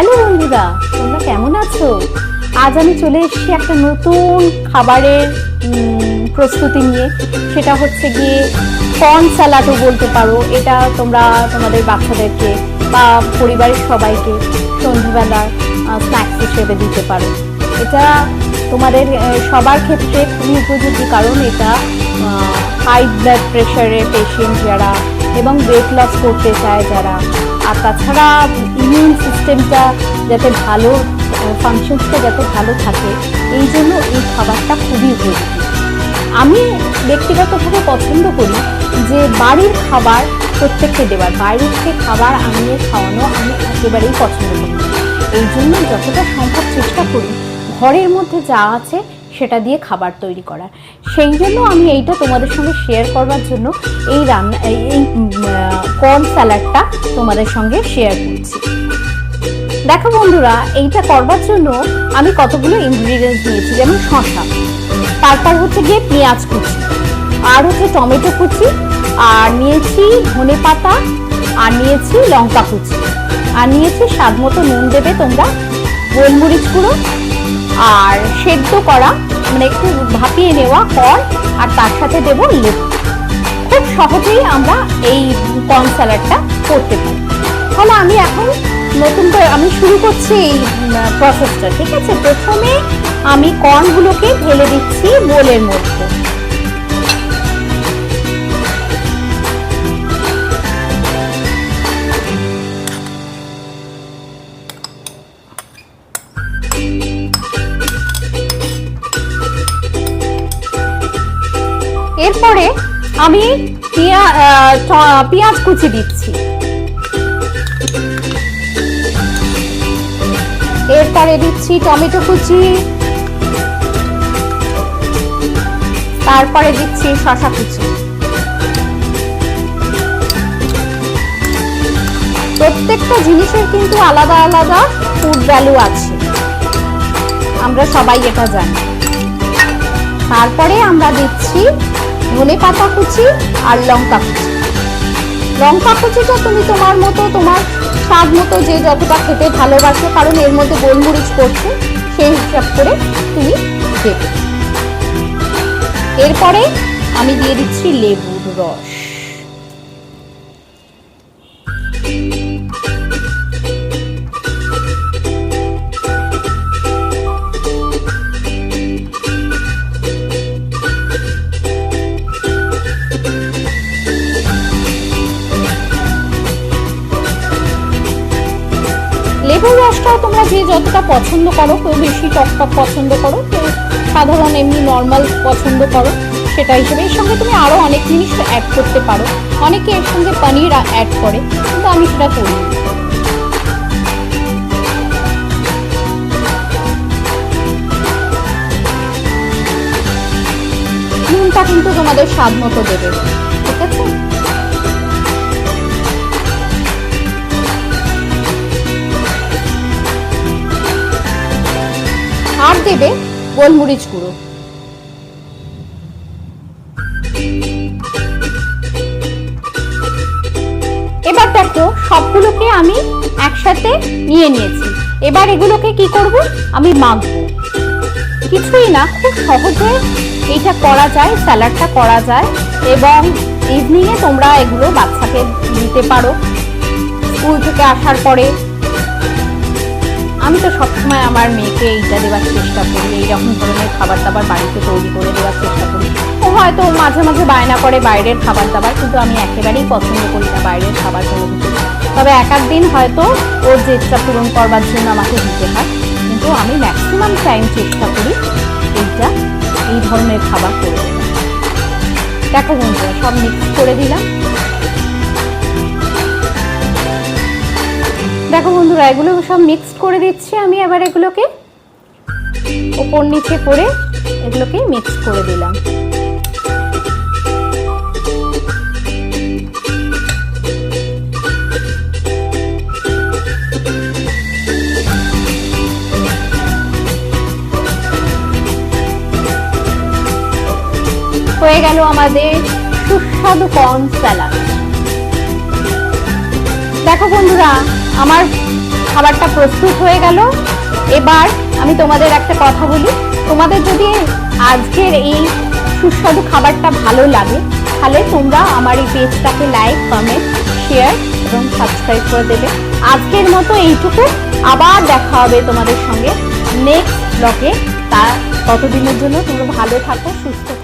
Hello বন্ধুরা, তোমরা কেমন আছো? আজ আমি চলে এসেছি একটা নতুন খাবারের প্রস্তুতি নিয়ে। সেটা হচ্ছে গিয়ে কর্ন স্যালাডও বলতে পারো। এটা তোমরা তোমাদের বাচ্চাদেরকে বা পরিবারের সবাইকে সন্ধ্যাবেলার স্ন্যাক্স হিসেবে দিতে পারো। এটা তোমাদের সবার ক্ষেত্রে খুবই উপযোগী, কারণ এটা হাই ব্লাড প্রেশারের পেশেন্ট যারা এবং ওয়েট লস করতে চায় যারা, আর তাছাড়া ইমিউন সিস্টেমটা যাতে ভালো ফাংশনসটা যাতে ভালো থাকে, এই জন্য এই খাবারটা খুবই উপযোগী। আমি ব্যক্তিগতভাবে পছন্দ করি যে বাড়ির খাবার প্রত্যেককে দেওয়ার, বাইরের থেকে খাবার আনিয়ে খাওয়ানো আমি একেবারেই পছন্দ করি। এই জন্য যতটা সম্ভব চেষ্টা করি ঘরের মধ্যে যা আছে সেটা দিয়ে খাবার তৈরি করার। সেই জন্য আমি এইটা তোমাদের সঙ্গে শেয়ার করবার জন্য এই কর্ন স্যালাডটা তোমাদের সঙ্গে শেয়ার করছি। দেখো বন্ধুরা, এইটা করবার জন্য আমি কতগুলো ইনগ্রিডিয়েন্টস নিয়েছি, যেমন শসা, তারপর হচ্ছে গিয়ে পেঁয়াজ কুচি, আর হচ্ছে টমেটো কুচি, আর নিয়েছি ধনে পাতা, আর নিয়েছি লঙ্কা কুচি, আর নিয়েছি স্বাদ মতো নুন দেবে তোমরা, গোলমরিচ গুঁড়ো, আর সেদ্ধ করা মানে একটু ভাপিয়ে নেওয়া কর্ন, আর তার সাথে দেবো লেবু। খুব সহজেই আমরা এই কর্ন স্যালাডটা করতে পারি। তাহলে আমি এখন নতুন করে আমি শুরু করছি এই প্রসেসটা, ঠিক আছে? প্রথমে আমি কর্নগুলোকে ঢেলে দিচ্ছি বোলের মধ্যে। এরপরে আমি পেঁয়াজ কুচি দিচ্ছি, এরপরে দিচ্ছি টমেটো কুচি, তারপরে দিচ্ছি শসা কুচি। প্রত্যেকটা জিনিসের কিন্তু আলাদা আলাদা ফুড ভ্যালু আছে, আমরা সবাই এটা জানি। তারপরে আমরা দিচ্ছি ধনে পাতা কুচি আর লঙ্কা কুচি। লঙ্কা কুচিটা তুমি তোমার মতো, তোমার স্বাদ মতো, যে যতটা খেতে ভালোবাসো, কারণ এর মধ্যে গোলমরিচ পড়ছে, সেই হিসাব করে তুমি দেবে। এরপরে আমি দিয়ে দিচ্ছি লেবুর রস। লেবুর রসটাও তোমরা যে যতটা পছন্দ করো, কেউ বেশি টক টক পছন্দ করো, কেউ সাধারণ এমনি নর্মাল পছন্দ করো, সেটা হিসেবে এর সঙ্গে তুমি আরো অনেক জিনিস অ্যাড করতে পারো। অনেকে এর সঙ্গে পনির অ্যাড করে, কিন্তু আমি সেটা করি। নুনটা কিন্তু তোমাদের স্বাদ মতো দেবে, ঠিক আছে? আর দেবে গোলমরিচ গুঁড়ো। এবার দেখো, সবগুলোকে আমি একসাথে নিয়ে নিয়েছি। এবার এগুলোকে কি করব? আমি মাখবো। কিছুই না, খুব সহজে এইটা করা যায়, স্যালাডটা করা যায়, এবং ইভিনিংয়ে তোমরা এগুলো বাচ্চাকে দিতে পারো স্কুল থেকে আসার পরে। আমি তো সবসময় আমার মেয়েকে এইটা দেওয়ার চেষ্টা করি, এইরকম ধরনের খাবার দাবার বাড়িতে তৈরি করে দেওয়ার চেষ্টা করি। ও হয়তো মাঝে মাঝে বায়না করে বাইরের খাবার দাবার, কিন্তু আমি একেবারেই পছন্দ করি না বাইরের খাবার কোনো কিছু। তবে এক দিন হয়তো ওর জেদটা পূরণ করবার জন্য আমাকে দিতে হয়, কিন্তু আমি ম্যাক্সিমাম টাইম চেষ্টা করি এইটা এই ধরনের খাবার করে দেওয়ার। দেখো বন্ধুরা, সব মিক্স করে দিলাম। দেখো বন্ধুরা, এগুলো সব মিক্সড করে দিচ্ছি আমি। এবার এগুলোকে ওপর নিচে করে এগুলোকে মিক্স করে দিলাম। হয়ে গেল আমাদের সুস্বাদু কর্ন স্যালাড। দেখো বন্ধুরা, আমার খাবারটা প্রস্তুত হয়ে গেল। এবার আমি তোমাদের একটা কথা বলি, তোমাদের যদি আজকের এই সুস্বাদু খাবারটা ভালো লাগে তাহলে তোমরা আমার এই পেজটাকে লাইক, কমেন্ট, শেয়ার এবং সাবস্ক্রাইব করে দেবে। আজকের মতো এইটুকু, আবার দেখা হবে তোমাদের সঙ্গে নেক্সট ব্লগে। ততদিনের জন্য তোমরা ভালো থাকো, সুস্থ থাকো।